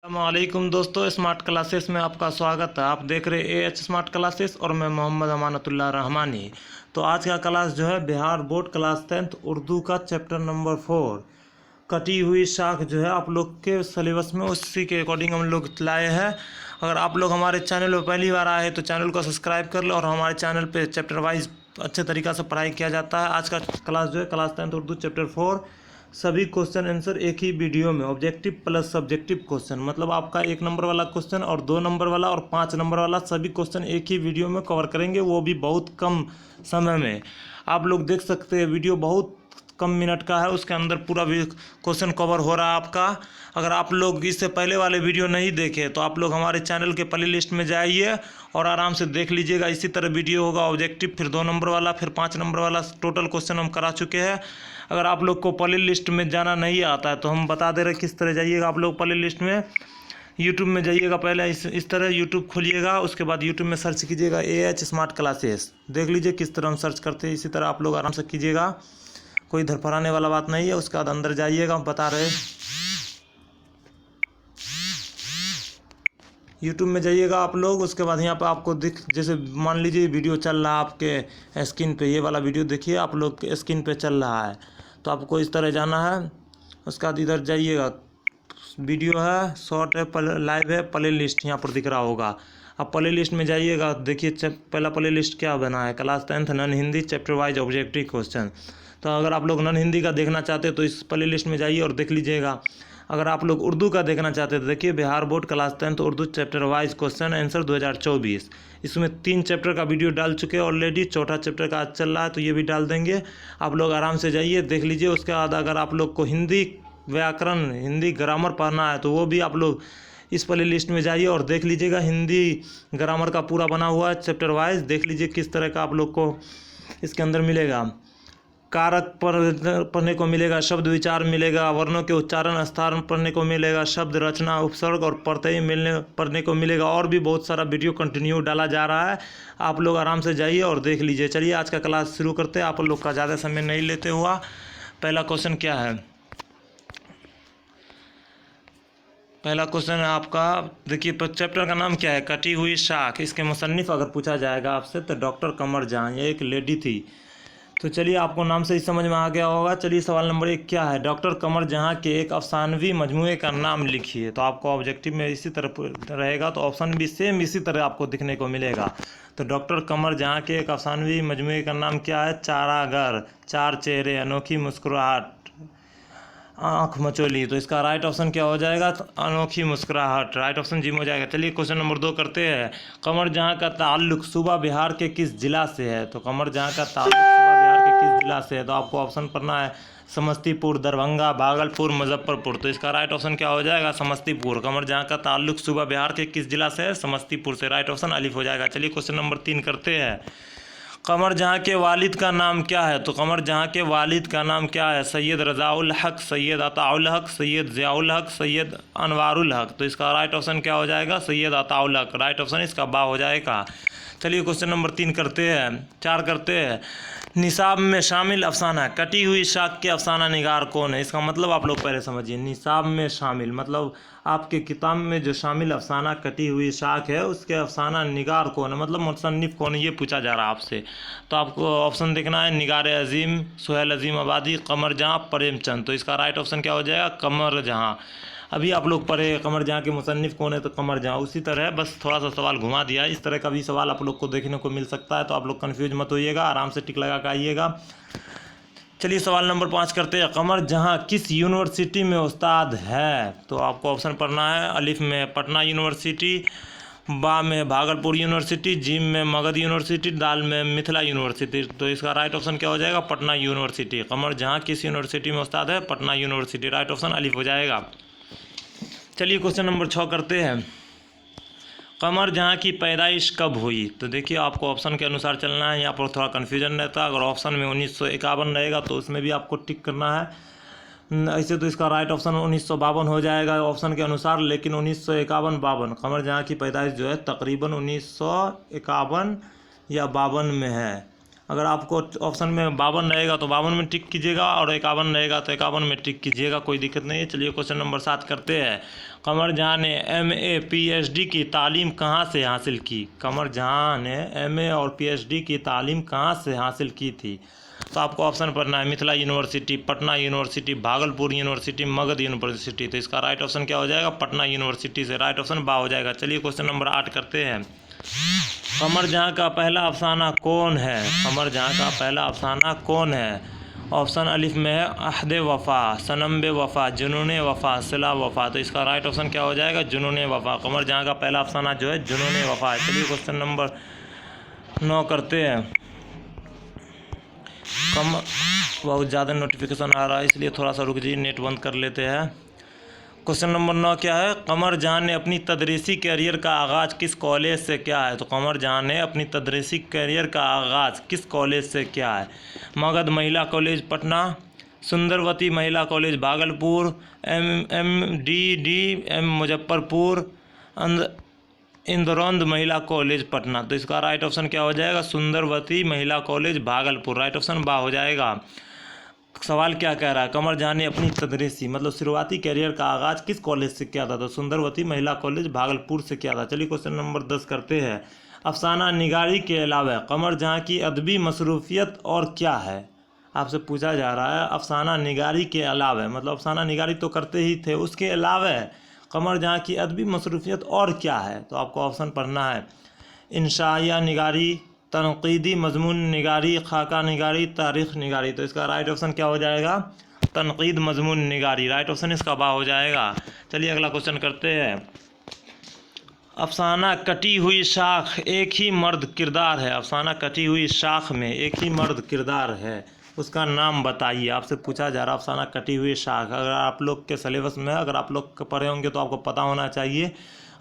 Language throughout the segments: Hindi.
अस्सलामुअलैकुम दोस्तों, स्मार्ट क्लासेस में आपका स्वागत है। आप देख रहे हैं AH स्मार्ट क्लासेस और मैं मोहम्मद अमानतुल्लाह रहमानी। तो आज का क्लास जो है Bihar board class 10th Urdu का चैप्टर नंबर 4 कटी हुई शाख जो है आप लोग के सिलेबस में उसी के अकॉर्डिंग हम लोग लाए हैं। अगर आप लोग हमारे चैनल पर पहली बार आए हैं तो चैनल को सब्सक्राइब कर लो और हमारे चैनल पर चैप्टर वाइज अच्छे तरीक़ा से पढ़ाई किया जाता है। आज का क्लास जो है क्लास 10th उर्दू चैप्टर 4 सभी क्वेश्चन आंसर एक ही वीडियो में, ऑब्जेक्टिव प्लस सब्जेक्टिव क्वेश्चन, मतलब आपका 1 नंबर वाला क्वेश्चन और 2 नंबर वाला और 5 नंबर वाला सभी क्वेश्चन एक ही वीडियो में कवर करेंगे, वो भी बहुत कम समय में। आप लोग देख सकते हैं वीडियो बहुत कम मिनट का है, उसके अंदर पूरा भी क्वेश्चन कवर हो रहा है आपका। अगर आप लोग इससे पहले वाले वीडियो नहीं देखे तो आप लोग हमारे चैनल के प्ले लिस्ट में जाइए और आराम से देख लीजिएगा। इसी तरह वीडियो होगा ऑब्जेक्टिव, फिर 2 नंबर वाला, फिर 5 नंबर वाला, टोटल क्वेश्चन हम करा चुके हैं। अगर आप लोग को प्ले लिस्ट में जाना नहीं आता है तो हम बता दे रहे किस तरह जाइएगा। आप लोग प्ले लिस्ट में यूट्यूब में जाइएगा, पहले इस तरह यूट्यूब खोलिएगा, उसके बाद यूट्यूब में सर्च कीजिएगा AH स्मार्ट क्लासेस। देख लीजिए किस तरह हम सर्च करते हैं, इसी तरह आप लोग आराम से कीजिएगा, कोई धरफराने वाला बात नहीं है। उसके बाद अंदर जाइएगा, हम बता रहे यूट्यूब में जाइएगा आप लोग। उसके बाद यहाँ पर आपको जैसे मान लीजिए वीडियो चल रहा है आपके स्क्रीन पे, ये वाला वीडियो देखिए आप लोग के स्क्रीन पे चल रहा है, तो आपको इस तरह जाना है। उसके बाद इधर जाइएगा, वीडियो है, शॉर्ट है, लाइव है, प्ले लिस्ट यहाँ पर दिख रहा होगा। अब प्ले लिस्ट में जाइएगा, देखिए पहला प्ले लिस्ट क्या बना है, class 10th non Hindi chapter wise objective question. तो अगर आप लोग नॉन हिंदी का देखना चाहते हो तो इस प्ले लिस्ट में जाइए और देख लीजिएगा। अगर आप लोग उर्दू का देखना चाहते हैं तो देखिए Bihar board class 10th Urdu chapter wise question answer 2024। इसमें 3 चैप्टर का वीडियो डाल चुके हैं ऑलरेडी, चौथा चैप्टर का आज चल रहा है तो ये भी डाल देंगे। आप लोग आराम से जाइए देख लीजिए। उसके बाद अगर आप लोग को हिंदी व्याकरण, हिंदी ग्रामर पढ़ना है तो वो भी आप लोग इस प्ले लिस्ट में जाइए और देख लीजिएगा। हिंदी ग्रामर का पूरा बना हुआ है चैप्टर वाइज, देख लीजिए किस तरह का आप लोग को इसके अंदर मिलेगा। कारक पढ़ने को मिलेगा, शब्द विचार मिलेगा, वर्णों के उच्चारण स्थान पढ़ने को मिलेगा, शब्द रचना, उपसर्ग और प्रत्यय पढ़ने को मिलेगा, और भी बहुत सारा वीडियो कंटिन्यू डाला जा रहा है। आप लोग आराम से जाइए और देख लीजिए। चलिए आज का क्लास शुरू करते हैं, आप लोग का ज़्यादा समय नहीं लेते हुआ। पहला क्वेश्चन क्या है, पहला क्वेश्चन है आपका, देखिए चैप्टर का नाम क्या है, कटी हुई शाख। इसके मुसन्निफ अगर पूछा जाएगा आपसे तो डॉक्टर कमर जहां, ये एक लेडी थी। तो चलिए आपको नाम से ही समझ में आ गया होगा। चलिए सवाल नंबर 1 क्या है, डॉक्टर कमर जहां के एक अफसानवी मजमूए का नाम लिखिए। तो आपको ऑब्जेक्टिव में इसी तरह रहेगा, तो ऑप्शन भी सेम इसी तरह आपको दिखने को मिलेगा। तो डॉक्टर कमर जहां के एक अफसानवी मजमूए का नाम क्या है, चारागर, 4 चेहरे, अनोखी मुस्कुराहट, आँख मचोली। तो इसका राइट ऑप्शन क्या हो जाएगा, तो अनोखी मुस्कुराहट, राइट ऑप्शन जिम हो जाएगा। चलिए क्वेश्चन नंबर 2 करते हैं, कमर जहां का ताल्लुक सूबा बिहार के किस जिला से है। तो कमर जहां का ताल्लुक सूबा बिहार के किस जिला से है, तो आपको ऑप्शन पढ़ना है समस्तीपुर, दरभंगा, भागलपुर, मुजफ्फरपुर। तो इसका राइट ऑप्शन क्या हो जाएगा, समस्तीपुर। कमर जहां का ताल्लुक सूबा बिहार के किस जिला से है, समस्तीपुर से, राइट ऑप्शन अलिफ हो जाएगा। चलिए क्वेश्चन नंबर 3 करते हैं, कमर जहां के वालिद का नाम क्या है। तो कमर जहां के वालिद का नाम क्या है, सैयद रज़ाउल हक, सैयद अताउल हक, सैयद ज़ियाउल हक, सैयद अनवारुल हक। तो इसका राइट ऑप्शन क्या हो जाएगा, सैयद अताउल हक, राइट ऑप्शन इसका बा हो जाएगा। चलिए क्वेश्चन नंबर 3 करते हैं, 4 करते हैं, निसाब में शामिल अफसाना, कटी हुई शाख के अफसाना निगार कौन है। इसका मतलब आप लोग पहले समझिए, निसाब में शामिल मतलब आपके किताब में जो शामिल अफसाना कटी हुई शाख है उसके अफसाना निगार कौन है, मतलब मुसन्निफ कौन है, ये पूछा जा रहा है आपसे। तो आपको ऑप्शन देखना है, निगार अजीम, सुहेल अजीम आबादी, कमर जहां, प्रेमचंद। तो इसका राइट ऑप्शन क्या हो जाएगा, कमर जहां। अभी आप लोग पढ़े कमर जहां के मुसन्निफ कौन है, तो कमर जहां। उसी तरह बस थोड़ा सा सवाल घुमा दिया, इस तरह का भी सवाल आप लोग को देखने को मिल सकता है। तो आप लोग कन्फ्यूज मत होइएगा, आराम से टिक लगा कर आइएगा। चलिए सवाल नंबर 5 करते हैं, कमर जहां किस यूनिवर्सिटी में उस्ताद है। तो आपको ऑप्शन पढ़ना है, अलिफ में पटना यूनिवर्सिटी, बा में भागलपुर यूनिवर्सिटी, जीम में मगध यूनिवर्सिटी, दाल में मिथिला यूनिवर्सिटी। तो इसका राइट ऑप्शन क्या हो जाएगा, पटना यूनिवर्सिटी। कमर जहां किस यूनिवर्सिटी में उस्ताद है, पटना यूनिवर्सिटी, राइट ऑप्शन अलिफ हो जाएगा। चलिए क्वेश्चन नंबर 6 करते हैं, कमर जहां की पैदाइश कब हुई। तो देखिए आपको ऑप्शन के अनुसार चलना है, यहाँ पर थोड़ा कन्फ्यूजन रहता है। अगर ऑप्शन में 1951 रहेगा तो उसमें भी आपको टिक करना है। ऐसे तो इसका राइट ऑप्शन 1952 हो जाएगा ऑप्शन के अनुसार, लेकिन 1951-52 कमर जहां की पैदाइश जो है तकरीबन 1951 या 52 में है। अगर आपको ऑप्शन में 52 रहेगा तो 52 में टिक कीजिएगा, और 51 रहेगा तो 51 में टिक कीजिएगा, कोई दिक्कत नहीं है। चलिए क्वेश्चन नंबर 7 करते हैं। कमर जहाँ ने MA PhD की तालीम कहाँ से हासिल की? कमर जहाँ ने MA और PhD की तालीम कहाँ से हासिल की थी? तो आपको ऑप्शन पढ़ना है Mithila university, Patna university, Bhagalpur university, Magadh university. तो इसका राइट ऑप्शन क्या हो जाएगा? पटना यूनिवर्सिटी से राइट ऑप्शन बा हो जाएगा। चलिए क्वेश्चन नंबर 8 करते हैं। कमर जहाँ का पहला अफसाना कौन है? कमर जहाँ का पहला अफसाना कौन है? ऑप्शन अलिफ में है अहद वफ़ा, सनम बे वफ़ा, जुनून वफ़ा, सिला वफ़ा। तो इसका राइट ऑप्शन क्या हो जाएगा? जुनून वफ़ा। कमर जहाँ का पहला अफसाना जो है जुनून वफ़ा है। चलिए क्वेश्चन नंबर 9 करते हैं। बहुत ज़्यादा नोटिफिकेशन आ रहा है, इसलिए थोड़ा सा रुक जाइए, नेट बंद कर लेते हैं। क्वेश्चन नंबर 9 क्या है? कमर जहाँ ने अपनी तदरीसी कैरियर का आगाज़ किस कॉलेज से किया है? तो कमर जहाँ ने अपनी तदरीसी कैरियर का आगाज़ किस कॉलेज से किया है? मगध महिला कॉलेज पटना, सुंदरवती महिला कॉलेज भागलपुर, MDDM मुजफ्फरपुर, इंद्रौंद महिला कॉलेज पटना। तो इसका राइट ऑप्शन क्या हो जाएगा? सुंदरवती महिला कॉलेज भागलपुर। राइट ऑप्शन बा हो जाएगा। सवाल क्या कह रहा है? कमर जहाँ ने अपनी तदरीसी मतलब शुरुआती कैरियर का आगाज़ किस कॉलेज से किया था? तो सुंदरवती महिला कॉलेज भागलपुर से किया था। चलिए क्वेश्चन नंबर 10 करते हैं। अफसाना निगारी के अलावा कमर जहाँ की अदबी मसरूफियत और क्या है? आपसे पूछा जा रहा है अफसाना निगारी के अलावा, मतलब अफसाना निगारी तो करते ही थे, उसके अलावा कमर जहाँ की अदबी मसरूफियत और क्या है? तो आपको ऑप्शन पढ़ना है इंशाइया निगारी, तनकीदी मजमून निगारी, खाका निगारी, तारीख़ निगारी। तो इसका राइट ऑप्शन क्या हो जाएगा? तनकीद मजमून निगारी। राइट ऑप्शन इसका बा हो जाएगा। चलिए अगला क्वेश्चन करते हैं। अफसाना कटी हुई शाख एक ही मर्द किरदार है। अफसाना कटी हुई शाख में एक ही मर्द किरदार है, उसका नाम बताइए। आपसे पूछा जा रहा है अफसाना कटी हुई शाख। अगर आप लोग के सिलेबस में अगर आप लोग पढ़े होंगे तो आपको पता होना चाहिए।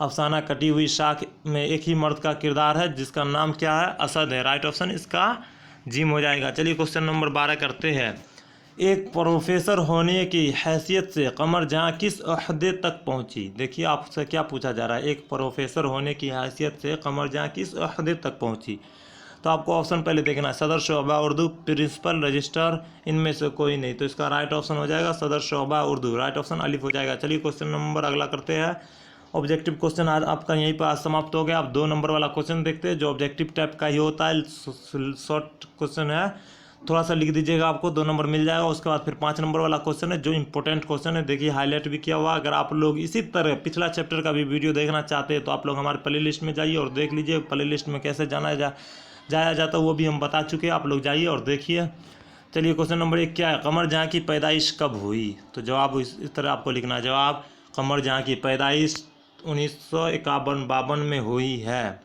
अफसाना कटी हुई शाख में एक ही मर्द का किरदार है, जिसका नाम क्या है? असद है। राइट ऑप्शन इसका जिम हो जाएगा। चलिए क्वेश्चन नंबर 12 करते हैं। एक प्रोफेसर होने की हैसियत से कमर जहाँ किस ओहदे तक पहुँची? देखिए आपसे क्या पूछा जा रहा है। एक प्रोफेसर होने की हैसियत से कमर जहाँ किस ओहदे तक पहुँची? तो आपको ऑप्शन पहले देखना है सदर शोबा उर्दू, प्रिंसिपल, रजिस्ट्रार, इनमें से कोई नहीं। तो इसका राइट ऑप्शन हो जाएगा सदर शोबा उर्दू। राइट ऑप्शन अलिफ हो जाएगा। चलिए क्वेश्चन नंबर अगला करते हैं। ऑब्जेक्टिव क्वेश्चन आज आपका यहीं पर आज समाप्त हो गया। आप 2 नंबर वाला क्वेश्चन देखते हैं जो ऑब्जेक्टिव टाइप का ही होता है, शॉर्ट क्वेश्चन है, थोड़ा सा लिख दीजिएगा, आपको 2 नंबर मिल जाएगा। उसके बाद फिर 5 नंबर वाला क्वेश्चन है जो इंपॉर्टेंट क्वेश्चन है, देखिए हाईलाइट भी किया हुआ। अगर आप लोग इसी तरह पिछला चैप्टर का भी वीडियो देखना चाहते हैं तो आप लोग हमारे प्ले लिस्ट में जाइए और देख लीजिए। प्ले लिस्ट में कैसे जाया जाता है वो भी हम बता चुके हैं, आप लोग जाइए और देखिए। चलिए क्वेश्चन नंबर 1 क्या है? कमर जहाँ की पैदाइश कब हुई? तो जवाब इस तरह आपको लिखना है। जवाब कमर जहाँ की पैदाइश 1951-52 में हुई है।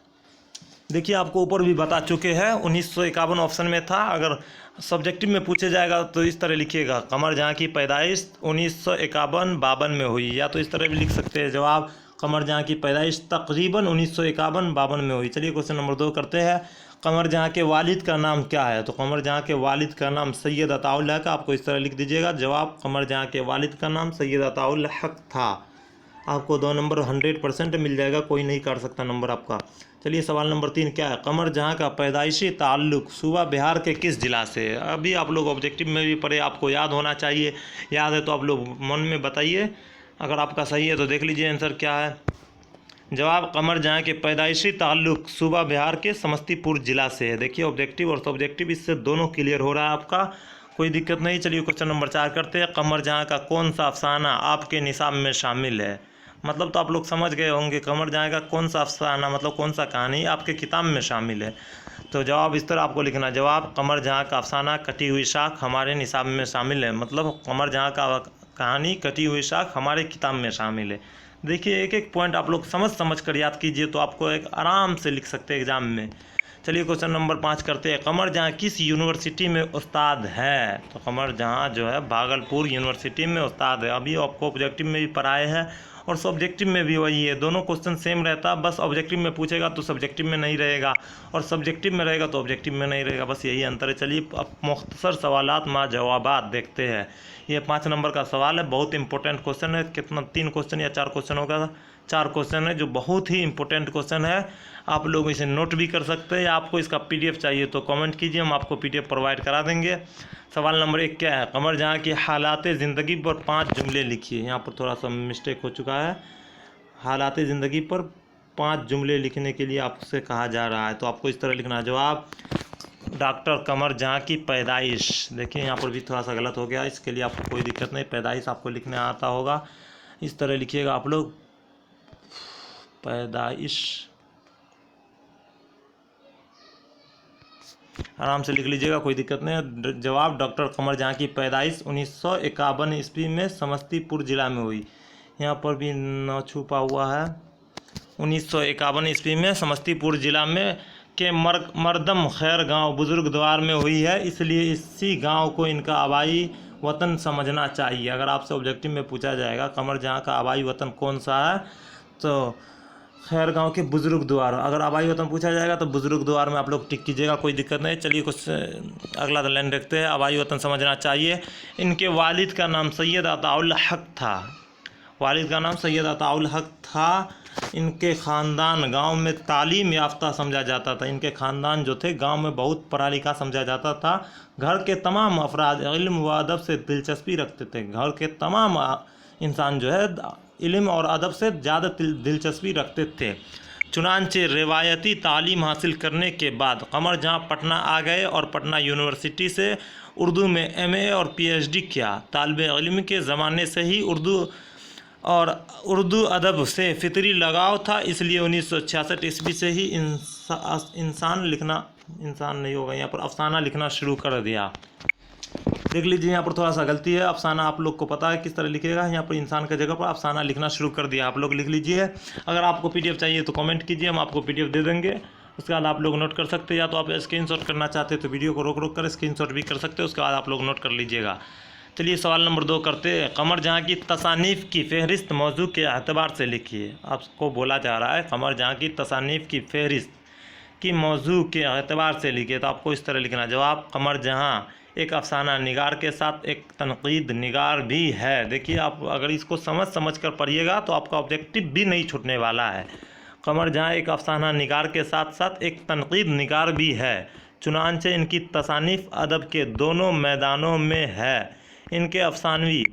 देखिए आपको ऊपर भी बता चुके हैं, 1951 ऑप्शन में था। अगर सब्जेक्टिव में पूछे जाएगा तो इस तरह लिखिएगा, कमर जहाँ की पैदाइश 1951-52 में हुई, या तो इस तरह भी लिख सकते हैं जवाब कमर जहाँ की पैदाइश तकरीबन 1951-52 में हुई। चलिए क्वेश्चन नंबर 2 करते हैं। कमर जहाँ के वालिद का नाम क्या है? तो कमर जहाँ के वालिद का नाम सैयद अताउल हक। आपको इस तरह लिख दीजिएगा, जवाब कमर जहाँ के वालिद का नाम सैयद अताउल हक था। आपको 2 नंबर 100% मिल जाएगा, कोई नहीं काट सकता नंबर आपका। चलिए सवाल नंबर 3 क्या है? कमर जहाँ का पैदाइशी ताल्लुक सूबा बिहार के किस जिला से है? अभी आप लोग ऑब्जेक्टिव में भी पढ़े, आपको याद होना चाहिए। याद है तो आप लोग मन में बताइए, अगर आपका सही है तो देख लीजिए आंसर क्या है। जवाब कमर जहाँ के पैदाइशी ताल्लुक सूबा बिहार के समस्तीपुर जिला से है। देखिए ऑब्जेक्टिव और सब्जेक्टिव इससे दोनों क्लियर हो रहा है आपका, कोई दिक्कत नहीं। चलिए क्वेश्चन नंबर 4 करते हैं। कमर जहाँ का कौन सा अफसाना आपके निसाब में शामिल है? मतलब तो आप लोग समझ गए होंगे, कमर जहाँ का कौन सा अफसाना मतलब कौन सा कहानी आपके किताब में शामिल है। तो जवाब इस तरह आपको लिखना, जवाब कमर जहाँ का अफसाना कटी हुई शाख हमारे निसाब में शामिल है। मतलब कमर जहाँ का कहानी कटी हुई शाख हमारे किताब में शामिल है। देखिए एक एक पॉइंट आप लोग समझ कर याद कीजिए तो आपको एक आराम से लिख सकते हैं एग्जाम में। चलिए क्वेश्चन नंबर 5 करते हैं। कमर जहाँ किस यूनिवर्सिटी में उस्ताद है? तो कमर जहाँ जो है भागलपुर यूनिवर्सिटी में उस्ताद है। अभी आपको ऑब्जेक्टिव में भी पढ़ाए हैं और सब्जेक्टिव में भी वही है, दोनों क्वेश्चन सेम रहता, बस ऑब्जेक्टिव में पूछेगा तो सब्जेक्टिव में नहीं रहेगा और सब्जेक्टिव में रहेगा तो ऑब्जेक्टिव में नहीं रहेगा, बस यही अंतर है। चलिए अब मुख्तसर सवालात मा जवाबात देखते हैं। ये 5 नंबर का सवाल है, बहुत इंपॉर्टेंट क्वेश्चन है। कितना 3 क्वेश्चन या 4 क्वेश्चन होगा, 4 क्वेश्चन है जो बहुत ही इंपॉर्टेंट क्वेश्चन है। आप लोग इसे नोट भी कर सकते हैं, या आपको इसका PDF चाहिए तो कमेंट कीजिए, हम आपको PDF प्रोवाइड करा देंगे। सवाल नंबर 1 क्या है? कमर जहाँ की हालात ज़िंदगी पर 5 जुमले लिखिए। यहाँ पर थोड़ा सा मिस्टेक हो चुका है। हालात ज़िंदगी पर 5 जुमले लिखने के लिए आपसे कहा जा रहा है, तो आपको इस तरह लिखना है। जवाब डॉक्टर कमर जहाँ की पैदाइश। देखिए यहाँ पर भी थोड़ा सा गलत हो गया, इसके लिए आपको कोई दिक्कत नहीं, पैदाइश आपको लिखने आता होगा। इस तरह लिखिएगा आप लोग, पैदाइश, आराम से लिख लीजिएगा, कोई दिक्कत नहीं है। जवाब डॉक्टर कमर जहाँ की पैदाइश 1951 ईस्वी में समस्तीपुर जिला में हुई। यहाँ पर भी न छुपा हुआ है। 1951 ईस्वी में समस्तीपुर जिला में के मरदम खैर गांव बुजुर्ग द्वार में हुई है, इसलिए इसी गांव को इनका आबाई वतन समझना चाहिए। अगर आपसे ऑब्जेक्टिव में पूछा जाएगा कमर जहाँ का आबाई वतन कौन सा है, तो खैर गांव के बुजुर्ग द्वार। अगर आबाई वतन पूछा जाएगा तो बुजुर्ग द्वार में आप लोग टिक कीजिएगा, कोई दिक्कत नहीं। चलिए कुछ अगला लाइन देखते हैं। आबाई वतन समझना चाहिए। इनके वालिद का नाम सैयद अताउल हक था। वालिद का नाम सैयद अताउल हक था। इनके ख़ानदान गांव में तालीम याफ्ता समझा जाता था। इनके ख़ानदान जो थे गांव में बहुत पढ़ा लिखा समझा जाता था। घर के तमाम अफराद इल्म व अदब से दिलचस्पी रखते थे। घर के तमाम इंसान जो है इल्म और अदब से ज़्यादा दिलचस्पी रखते थे। चुनांचे रिवायती तालीम हासिल करने के बाद कमर जहाँ पटना आ गए और पटना यूनिवर्सिटी से उर्दू में MA और PhD किया। तालिब इल्म के ज़माने से ही उर्दू अदब से फितरी लगाव था, इसलिए 1966 ईस्वी से ही इंसान नहीं होगा, यहाँ पर अफसाना लिखना शुरू कर दिया। देख लीजिए यहाँ पर थोड़ा सा गलती है। अफसाना आप लोग को पता है किस तरह लिखेगा, यहाँ पर इंसान की जगह पर अफसाना लिखना शुरू कर दिया। आप लोग लिख लीजिए। अगर आपको PDF चाहिए तो कमेंट कीजिए, हम आपको PDF दे देंगे। उसके बाद आप लोग नोट कर सकते हैं, या तो आप स्क्रीनशॉट करना चाहते हैं तो वीडियो को रोक कर स्क्रीनशॉट भी कर सकते हैं, उसके बाद आप लोग नोट कर लीजिएगा। चलिए सवाल नंबर 2 करते हैं। कमर जहाँ की तसानीफ़ की फ़हरिस्त मौजू के एतबार से लिखिए। आपको बोला जा रहा है कमर जहाँ की तसानीफ़ की फ़हरिस्त की मौजू के एतबार से लिखिए, तो आपको इस तरह लिखना। जवाब कमर जहाँ एक अफसाना निगार के साथ एक तनकीद निगार भी है। देखिए आप अगर इसको समझ कर पढ़िएगा तो आपका ऑब्जेक्टिव भी नहीं छूटने वाला है। कमर जहाँ एक अफसाना निगार के साथ साथ एक तनकीद निगार भी है। चुनांचे इनकी तसानीफ़ अदब के दोनों मैदानों में है। इनके अफसानवी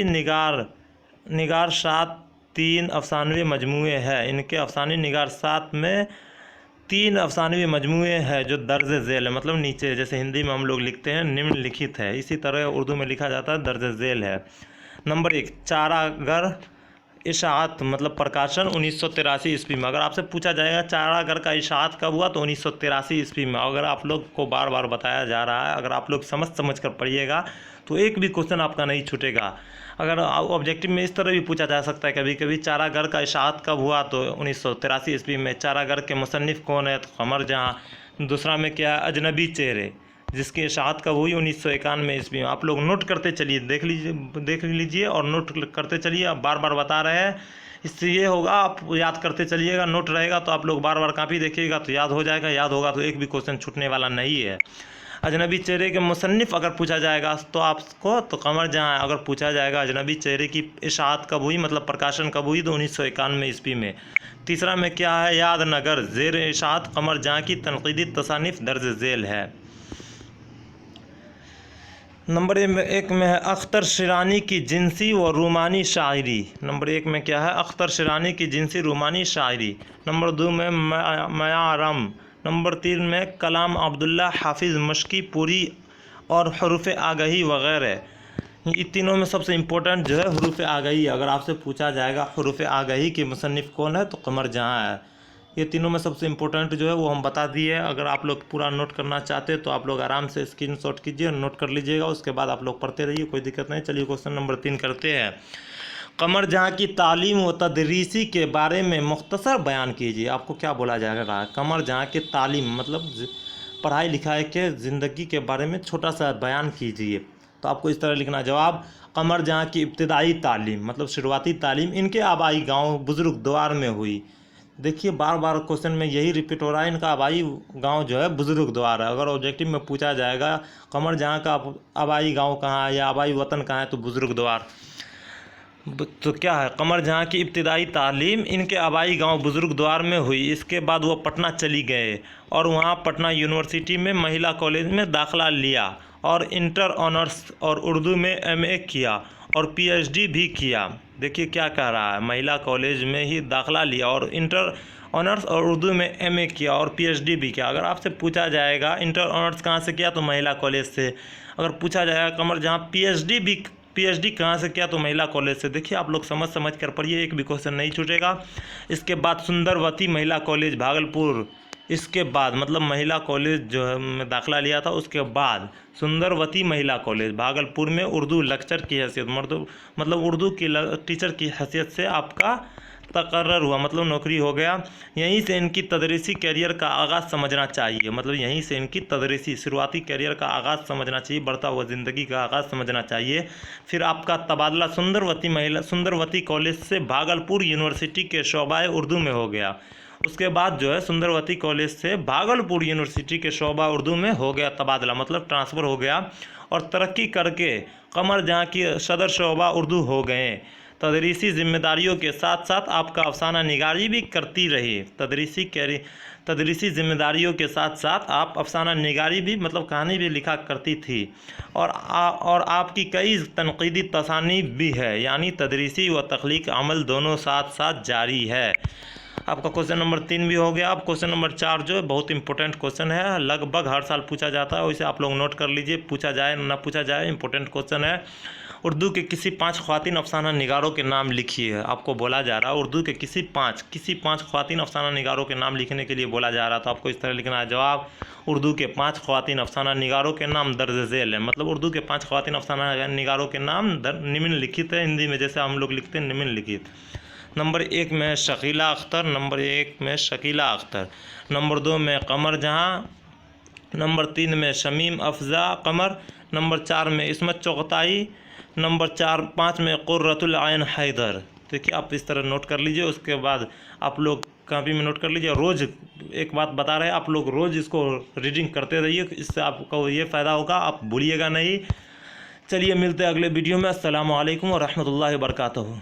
निगार 3 अफसानवी मजमूए हैं। इनके अफसानवी निगार 7 में 3 अफसानवी मजमूए हैं जो दर्ज झेल है, मतलब नीचे, जैसे हिंदी में हम लोग लिखते हैं निम्नलिखित है, इसी तरह उर्दू में लिखा जाता है दर्ज झेल है। नंबर 1 चारागर इशाअत मतलब प्रकाशन 1983 ईस्वी में। अगर आपसे पूछा जाएगा चारागर का इशाअत कब हुआ, तो 1983 ईस्वी में। अगर आप लोग को बार बार बताया जा रहा है, अगर आप लोग समझ कर पढ़िएगा तो एक भी क्वेश्चन आपका नहीं छूटेगा। अगर ऑब्जेक्टिव में इस तरह भी पूछा जा सकता है कभी कभी, चारागर का इशाअत कब हुआ, तो 1983 ईस्वी में। चारागर के मुसन्निफ़ कौन है, तो कमर जहाँ। दूसरा में क्या है, अजनबी चेहरे, जिसकी इशाअत कब हुई, 1991 ईस्वी में। आप लोग नोट करते चलिए, देख लीजिए और नोट करते चलिए। आप बार बार बता रहे हैं, इससे ये होगा आप याद करते चलिएगा। नोट रहेगा तो आप लोग बार बार कापी देखिएगा तो याद हो जाएगा, याद होगा तो एक भी क्वेश्चन छूटने वाला नहीं है। अजनबी चेहरे के मुसन्निफ़ अगर पूछा जाएगा तो आपको, तो कमर जहाँ अगर पूछा जाएगा अजनबी चेहरे की इशाअत कब हुई मतलब प्रकाशन कब हुई, तो 1991 ईस्वी में। तीसरा में क्या है, याद नगर ज़ेर इशाअत कमर जहाँ की तनकीदी तसानीफ़ दर्ज झेल है। नंबर 1 में है अख्तर शिरानी की जिनसी व रूमानी शायरी। नंबर 1 में क्या है, अख्तर शिरानी की जिनसी रूमानी शायरी। नंबर 2 में मयारम। नंबर 3 में कलाम अब्दुल्ला हाफिज़ मशकी पूरी और हरूफ आगही वगैरह। ये तीनों में सबसे इम्पोर्टेंट जो है हरूफ आगही। अगर आपसे पूछा जाएगा हरूफ आगही के मुसन्निफ़ कौन है, तो कमर जहाँ है। ये तीनों में सबसे इम्पोर्टेंट जो है वो हम बता दिए। अगर आप लोग पूरा नोट करना चाहते हैं तो आप लोग आराम से स्क्रीनशॉट कीजिए, नोट कर लीजिएगा, उसके बाद आप लोग पढ़ते रहिए, कोई दिक्कत नहीं। चलिए क्वेश्चन नंबर 3 करते हैं। कमर जहाँ की तालीम व तदरीसी के बारे में मुख्तसर बयान कीजिए। आपको क्या बोला जाएगा, कमर जहाँ के तालीम मतलब पढ़ाई लिखाई के ज़िंदगी के बारे में छोटा सा बयान कीजिए, तो आपको इस तरह लिखना। जवाब कमर जहाँ की इब्तदाई तालीम मतलब शुरुआती तालीम इनके आबाई गाँव बुजुर्ग द्वार में हुई। देखिए बार बार क्वेश्चन में यही रिपीट हो रहा है, इनका आबाई गांव जो है बुजुर्ग द्वार है। अगर ऑब्जेक्टिव में पूछा जाएगा कमर जहाँ का आबाई गांव कहाँ है या आबाई वतन कहाँ है, तो बुजुर्ग द्वार। तो क्या है, कमर जहाँ की इब्तिदाई तालीम इनके आबाई गांव बुजुर्ग द्वार में हुई। इसके बाद वो पटना चली गए और वहाँ पटना यूनिवर्सिटी में महिला कॉलेज में दाखिला लिया और इंटर ऑनर्स और उर्दू में एमए किया और पीएचडी भी किया। देखिए क्या कह रहा है, महिला कॉलेज में ही दाखिला लिया और इंटर ऑनर्स और उर्दू में एमए किया और पीएचडी भी किया। अगर आपसे पूछा जाएगा इंटर ऑनर्स कहाँ से किया तो महिला कॉलेज से, अगर पूछा जाएगा कमर जहाँ पीएचडी कहाँ से किया तो महिला कॉलेज से। देखिए आप लोग समझ कर पढ़िए, एक भी क्वेश्चन नहीं छूटेगा। इसके बाद सुंदरवती महिला कॉलेज भागलपुर, इसके बाद मतलब महिला कॉलेज जो है में दाखिला लिया था, उसके बाद सुंदरवती महिला कॉलेज भागलपुर में उर्दू लेक्चर की हैसियत मतलब उर्दू की टीचर की हैसियत से आपका तकर्रर हुआ, मतलब नौकरी हो गया। यहीं से इनकी तदरीसी कैरियर का आगाज़ समझना चाहिए, मतलब यहीं से इनकी तदरीसी शुरुआती कैरियर का आगाज़ समझना चाहिए, बढ़ता हुआ ज़िंदगी का आगाज़ समझना चाहिए। फिर आपका तबादला सुंदरवती कॉलेज से भागलपुर यूनिवर्सिटी के शोबा उर्दू में हो गया। उसके बाद जो है सुंदरवती कॉलेज से भागलपुर यूनिवर्सिटी के शोबा उर्दू में हो गया तबादला, मतलब ट्रांसफ़र हो गया और तरक्की करके कमर जहाँ की सदर शोबा उर्दू हो गए। तदरीसी जिम्मेदारियों के साथ साथ आपका अफसाना निगारी भी करती रही। तदरीसी जिम्मेदारियों के साथ साथ आप अफसाना निगारी भी मतलब कहानी भी लिखा करती थी और आपकी कई तनकीदी तसानीफ भी है, यानी तदरीसी व तख्लीक अमल दोनों साथ साथ जारी है। आपका क्वेश्चन नंबर 3 भी हो गया। अब क्वेश्चन नंबर 4 जो है बहुत इंपॉर्टेंट क्वेश्चन है, लगभग हर साल पूछा जाता है, वैसे आप लोग नोट कर लीजिए, पूछा जाए ना पूछा जाए इंपॉर्टेंट क्वेश्चन है। उर्दू के किसी 5 ख्वातीन अफसाना निगारों के नाम लिखिए। आपको बोला जा रहा है उर्दू के किसी पाँच ख्वातीन अफसाना निगारों के नाम लिखने के लिए बोला जा रहा था। आपको इस तरह लिखना है जवाब, उर्दू के 5 ख्वातीन अफसाना निगारों के नाम दर्ज झेल है, मतलब उर्दू के 5 ख्वातीन अफसाना निगारों के नाम निम्नलिखित है। हिंदी में जैसे हम लोग लिखते हैं निम्नलिखित। नंबर 1 में शकीला अख्तर, नंबर 2 में कमर जहाँ, नंबर 3 में शमीम अफजा कमर, नंबर 4 में इस्मत चौगताई, नंबर 5 में कुर्रतुल आइन हैदर। देखिए आप इस तरह नोट कर लीजिए, उसके बाद आप लोग कॉपी में नोट कर लीजिए। रोज़ एक बात बता रहे हैं, आप लोग रोज़ इसको रीडिंग करते रहिए, इससे आपको ये फ़ायदा होगा, आप भूलिएगा नहीं। चलिए मिलते हैं अगले वीडियो में। अस्सलामु अलैकुम व रहमतुल्लाहि व बरकातहू।